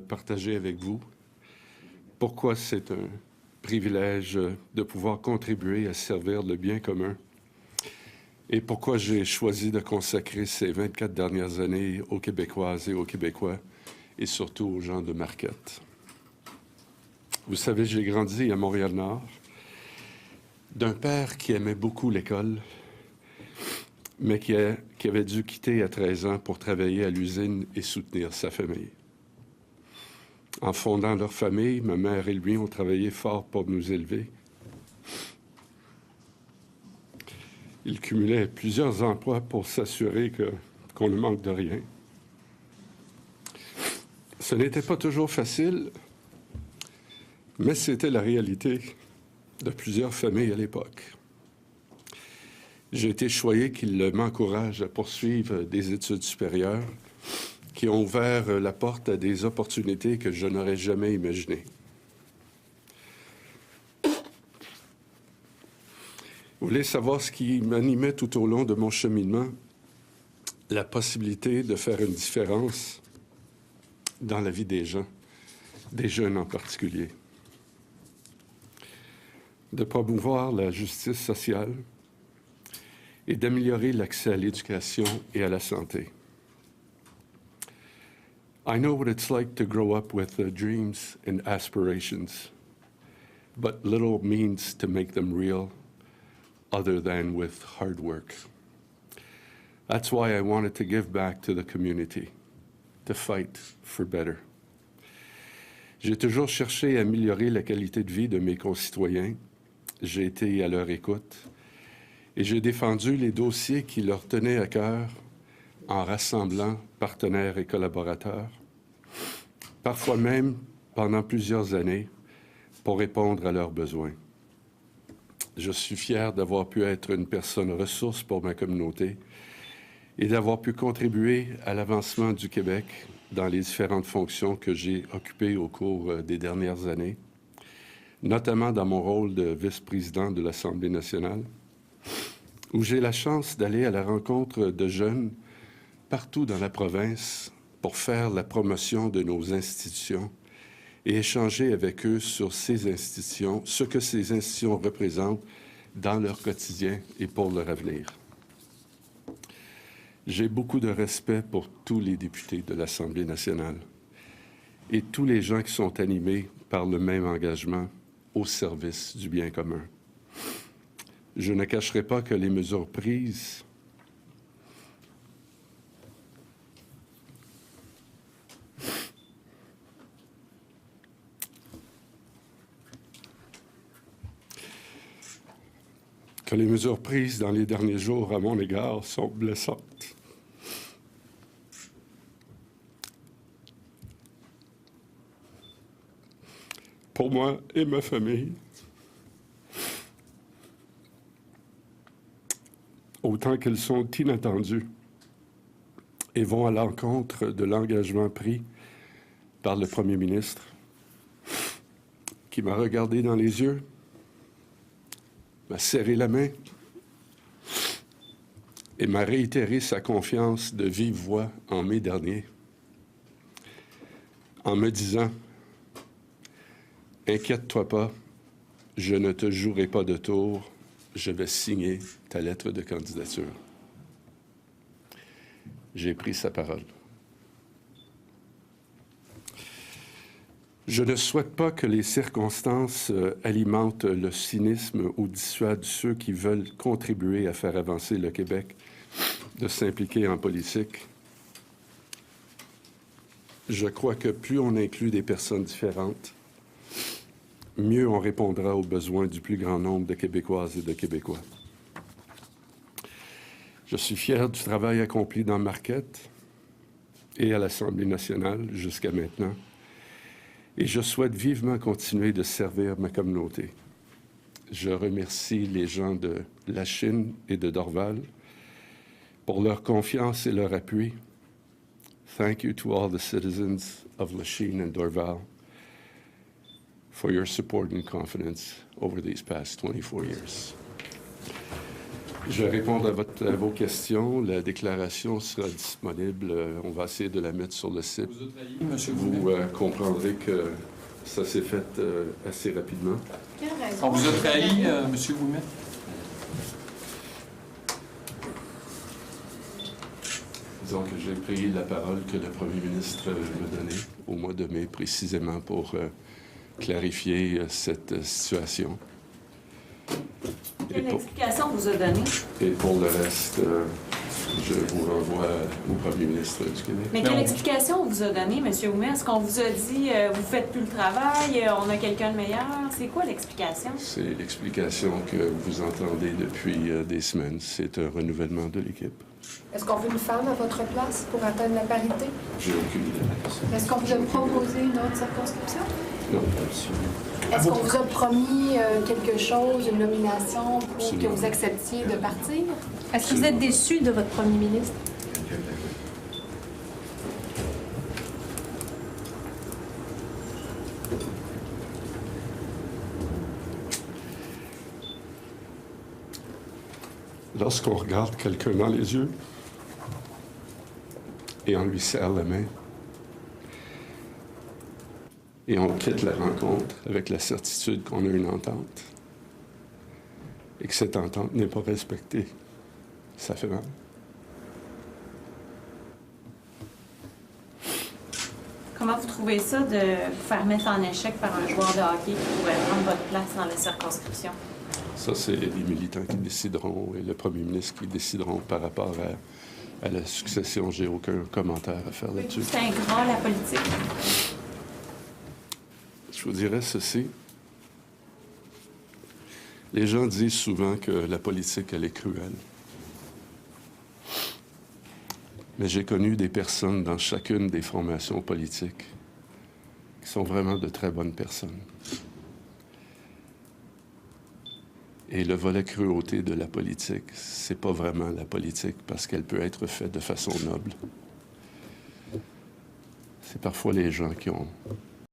Partager avec vous pourquoi c'est un privilège de pouvoir contribuer à servir le bien commun et pourquoi j'ai choisi de consacrer ces 24 dernières années aux Québécoises et aux Québécois et surtout aux gens de Marquette. Vous savez, j'ai grandi à Montréal-Nord d'un père qui aimait beaucoup l'école, mais qui avait dû quitter à 13 ans pour travailler à l'usine et soutenir sa famille. En fondant leur famille, ma mère et lui ont travaillé fort pour nous élever. Ils cumulaient plusieurs emplois pour s'assurer qu'on ne manque de rien. Ce n'était pas toujours facile, mais c'était la réalité de plusieurs familles à l'époque. J'ai été choyé qu'ils m'encouragent à poursuivre des études supérieures qui ont ouvert la porte à des opportunités que je n'aurais jamais imaginées. Vous voulez savoir ce qui m'animait tout au long de mon cheminement? La possibilité de faire une différence dans la vie des gens, des jeunes en particulier. De promouvoir la justice sociale et d'améliorer l'accès à l'éducation et à la santé. I know what it's like to grow up with dreams and aspirations, but little means to make them real other than with hard work. That's why I wanted to give back to the community, to fight for better. J'ai toujours cherché à améliorer la qualité de vie de mes concitoyens. J'ai été à leur écoute et j'ai défendu les dossiers qui leur tenaient à cœur en rassemblant partenaires et collaborateurs, parfois même pendant plusieurs années, pour répondre à leurs besoins. Je suis fier d'avoir pu être une personne ressource pour ma communauté et d'avoir pu contribuer à l'avancement du Québec dans les différentes fonctions que j'ai occupées au cours des dernières années, notamment dans mon rôle de vice-président de l'Assemblée nationale, où j'ai la chance d'aller à la rencontre de jeunes partout dans la province pour faire la promotion de nos institutions et échanger avec eux sur ces institutions, ce que ces institutions représentent dans leur quotidien et pour leur avenir. J'ai beaucoup de respect pour tous les députés de l'Assemblée nationale et tous les gens qui sont animés par le même engagement au service du bien commun. Je ne cacherai pas que les mesures prises dans les derniers jours à mon égard sont blessantes. Pour moi et ma famille, autant qu'elles sont inattendues et vont à l'encontre de l'engagement pris par le Premier ministre, qui m'a regardé dans les yeux, m'a serré la main et m'a réitéré sa confiance de vive voix en mai dernier, en me disant « Inquiète-toi pas, je ne te jouerai pas de tour, je vais signer ta lettre de candidature. » J'ai pris sa parole. Je ne souhaite pas que les circonstances alimentent le cynisme ou dissuadent ceux qui veulent contribuer à faire avancer le Québec de s'impliquer en politique. Je crois que plus on inclut des personnes différentes, mieux on répondra aux besoins du plus grand nombre de Québécoises et de Québécois. Je suis fier du travail accompli dans Marquette et à l'Assemblée nationale jusqu'à maintenant. Et je souhaite vivement continuer de servir ma communauté. Je remercie les gens de Lachine et de Dorval pour leur confiance et leur appui. Thank you to all the citizens of Lachine and Dorval for your support and confidence over these past 24 years. Je vais répondre à vos questions. La déclaration sera disponible. On va essayer de la mettre sur le site. Vous a trahi, monsieur Vous Boulet? comprendrez que ça s'est fait assez rapidement. Quelle raison? On vous a trahi, monsieur Boulet? Disons que j'ai pris la parole que le premier ministre m'a donnée au mois de mai, précisément pour clarifier cette situation. Quelle explication on vous a donnée? Et pour le reste, je vous renvoie au premier ministre du Québec. Mais quelle explication on vous a donnée, M. Ouimet? Est-ce qu'on vous a dit vous faites plus le travail, on a quelqu'un de meilleur? C'est quoi l'explication? C'est l'explication que vous entendez depuis des semaines. C'est un renouvellement de l'équipe. Est-ce qu'on veut une femme à votre place pour atteindre la parité? J'ai aucune idée. Est-ce qu'on vous a proposé une autre circonscription? Non, Est-ce qu'on vous a promis quelque chose, une nomination pour Absolument. que vous acceptiez de partir? Est-ce que vous êtes déçu de votre premier ministre? Lorsqu'on regarde quelqu'un dans les yeux et on lui serre la main et on quitte la rencontre avec la certitude qu'on a une entente et que cette entente n'est pas respectée, ça fait mal. Comment vous trouvez ça de vous faire mettre en échec par un joueur de hockey qui pourrait prendre votre place dans la circonscription? Ça, c'est les militants qui décideront et le premier ministre qui décideront par rapport à la succession. J'ai aucun commentaire à faire là-dessus. C'est ingrat, la politique. Je vous dirais ceci. Les gens disent souvent que la politique, elle est cruelle. Mais j'ai connu des personnes dans chacune des formations politiques qui sont vraiment de très bonnes personnes. Et le volet cruauté de la politique, c'est pas vraiment la politique parce qu'elle peut être faite de façon noble. C'est parfois les gens qui ont